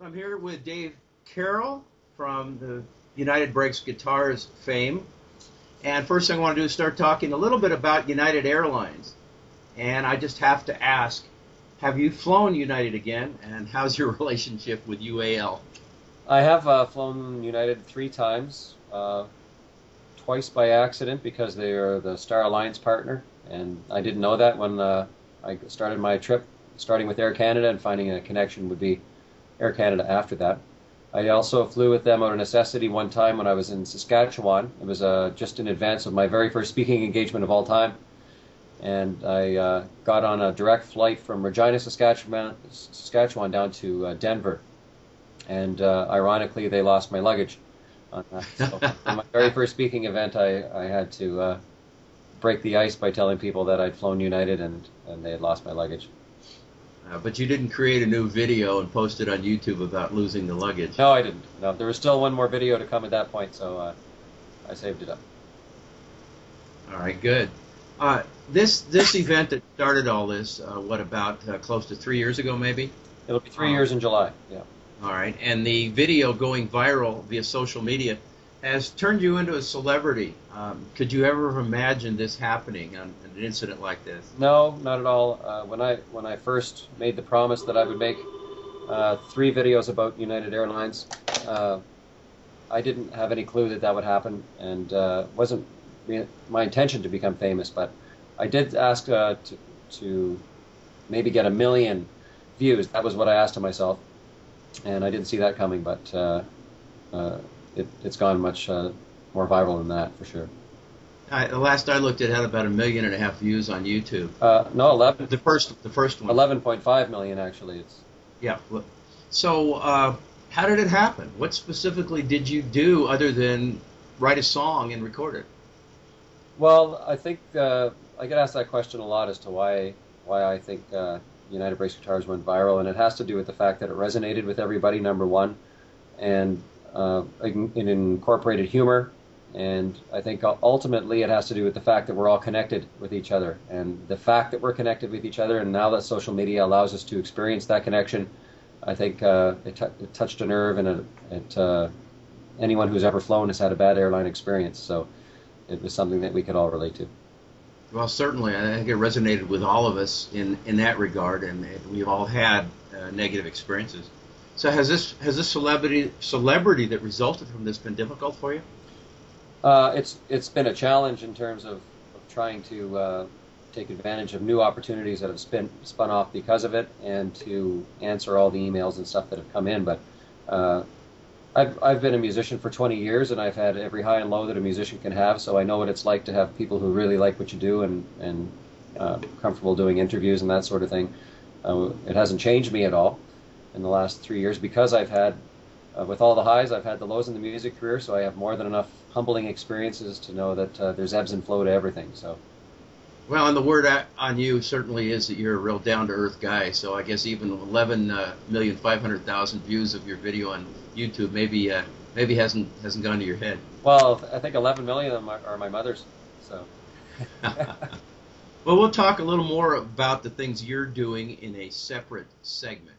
So I'm here with Dave Carroll from the United Breaks Guitars fame. And first thing I want to do is start talking a little bit about United Airlines. And I just have to ask, have you flown United again? And how's your relationship with UAL? I have flown United 3 times, twice by accident because they are the Star Alliance partner, and I didn't know that when I started my trip, starting with Air Canada and finding a connection would be Air Canada after that. I also flew with them out of necessity one time when I was in Saskatchewan. It was just in advance of my very first speaking engagement of all time, and I got on a direct flight from Regina, Saskatchewan down to Denver. And ironically, they lost my luggage on that. So in my very first speaking event, I had to break the ice by telling people that I'd flown United and they had lost my luggage. But you didn't create a new video and post it on YouTube about losing the luggage. No, I didn't. No, there was still one more video to come at that point, so I saved it up. All right, good. This event that started all this, what, about close to 3 years ago, maybe? It'll be 3 years in July, yeah. All right, and the video going viral via social media has turned you into a celebrity. Could you ever have imagined this happening on an incident like this? No, not at all. When I first made the promise that I would make 3 videos about United Airlines, I didn't have any clue that that would happen, and wasn't my intention to become famous. But I did ask to maybe get 1 million views. That was what I asked of myself. And I didn't see that coming, but it's gone much more viral than that, for sure. The last I looked, it had about 1.5 million views on YouTube. No, 11. The first one. 11.5 million, actually. Yeah. So, how did it happen? What specifically did you do other than write a song and record it? Well, I think I get asked that question a lot as to why I think United Breaks Guitars went viral, and it has to do with the fact that it resonated with everybody, number one, and it incorporated humor, and I think ultimately it has to do with the fact that we're all connected with each other, and the fact that we're connected with each other, and now that social media allows us to experience that connection, I think it touched a nerve, and anyone who's ever flown has had a bad airline experience, so it was something that we could all relate to. Well, certainly, I think it resonated with all of us in that regard, and we've all had negative experiences. So, has this celebrity that resulted from this been difficult for you? It's been a challenge in terms of trying to take advantage of new opportunities that have spun off because of it, and to answer all the emails and stuff that have come in. But I've been a musician for 20 years, and I've had every high and low that a musician can have, so I know what it's like to have people who really like what you do and comfortable doing interviews and that sort of thing. It hasn't changed me at all in the last 3 years because I've had, with all the highs, I've had the lows in the music career, so I have more than enough humbling experiences to know that there's ebbs and flow to everything. So. Well, and the word on you certainly is that you're a real down-to-earth guy, so I guess even 11,500,000 views of your video on YouTube maybe hasn't gone to your head. Well, I think 11 million of them are my mother's, so. Well, we'll talk a little more about the things you're doing in a separate segment.